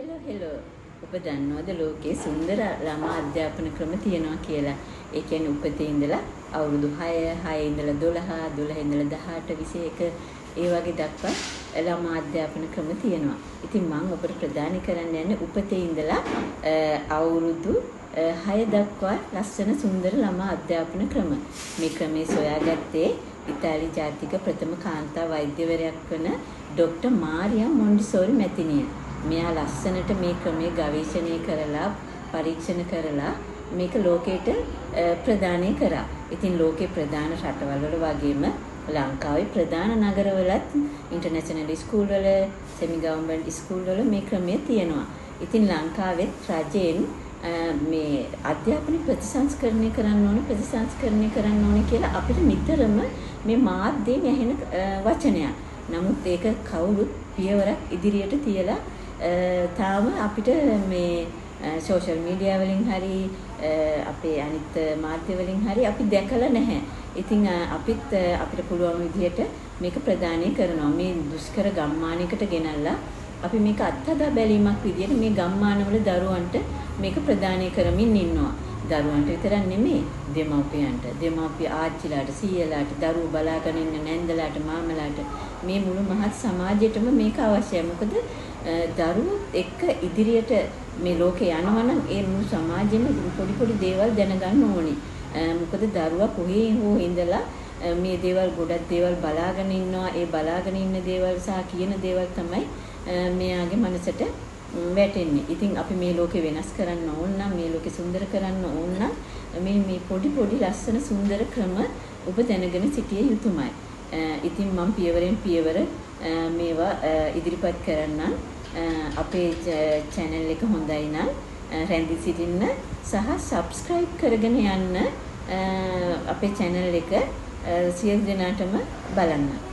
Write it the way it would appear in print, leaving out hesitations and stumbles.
Hello ඔබ දන්නවද ලෝකයේ සුන්දර ළමා අධ්‍යාපන ක්‍රම තියෙනවා කියලා. ඒ කියන්නේ උපතේ ඉඳලා අවුරුදු 6, 6 ඉඳලා 12, 12 ඉඳලා 18, 21 ඒ වගේ දක්වා ළමා අධ්‍යාපන ක්‍රම තියෙනවා. ඉතින් මම ඔබට ප්‍රදානි කරන්න යන්නේ උපතේ ඉඳලා අවුරුදු 6 දක්වා ලස්සන සුන්දර ළමා අධ්‍යාපන ක්‍රම. මේ ක්‍රමයේ සොයාගත්තේ ඉතාලි ජාතික ප්‍රථම කාන්තා වෛද්‍යවරයෙක් වන ඩොක්ටර් මාරියා මොන්ටිසෝරි මැතිණිය. මෙයා ලස්සනට මේ ක්‍රමයේ ගවේෂණය කරලා පරීක්ෂණ කරලා මේක ලෝකයට ප්‍රදානය කරා. ඉතින් ලෝකේ ප්‍රධාන රටවල් වල වගේම ලංකාවේ ප්‍රධාන නගරවලත් ඉන්ටර්නැෂනල් ස්කූල් වල, සෙමි ගවර්න්මන්ට් ස්කූල් වල මේ ක්‍රමය තියෙනවා. ඉතින් ලංකාවෙත් රජයෙන් මේ අධ්‍යාපන ප්‍රතිසංස්කරණය කරන්න ඕන කියලා අපිට නිතරම මේ මාධ්‍යයෙන් ඇහෙන වචනයක්. නමුත් ඒක කවුරුත් පියවරක් ඉදිරියට තියලා තාම අපිට මේ සෝෂල් මීඩියා වලින් හරි අපේ අනිත් මාධ්‍ය වලින් හරි අපි දැකලා නැහැ. ඉතින් අපිට පුළුවන් විදිහට මේක ප්‍රදානය කරනවා. මේ දුෂ්කර ගම්මානයකට ගෙනල්ලා අපි මේක අත්හදා බැලීමක් විදිහට මේ ගම්මානවල දරුවන්ට මේක ප්‍රදානය කරමින් ඉන්නවා. දරුවන්ට විතරක් නෙමෙයි දෙමාපිය ආච්චිලාට සීයලාට දරුවෝ බලාගෙන ඉන්න නැන්දලාට මාමලාට මේ මුළු මහත් සමාජයටම මේක අවශ්‍යයි. මොකද දරුවෝ එක්ක ඉදිරියට මේ ලෝකේ යනවා නම් ඒ මුළු සමාජෙම පොඩි දේවල් දැනගන්න ඕනි. මොකද දරුවා කොහේ හෝ ඉඳලා මේ දේවල් ගොඩක් දේවල් බලාගෙන ඉන්නවා. ඒ බලාගෙන ඉන්න දේවල් සහ කියන දේවල් තමයි මෙයාගේ මනසට වැටෙන්නේ. ඉතින් අපි මේ ලෝකේ වෙනස් කරන්න ඕන නම්, මේ ලෝකේ සුන්දර කරන්න ඕන නම් මේ පොඩි ලස්සන සුන්දර ක්‍රම ඔබ දැනගෙන සිටිය යුතුමයි. ඉතින් මම පියවරෙන් පියවර මේවා ඉදිරිපත් කරන්නම්. අපේ channel එක හොඳයි නම් රැඳී සිටින්න සහ subscribe කරගෙන යන්න අපේ channel එක සියලු දෙනාටම බලන්න.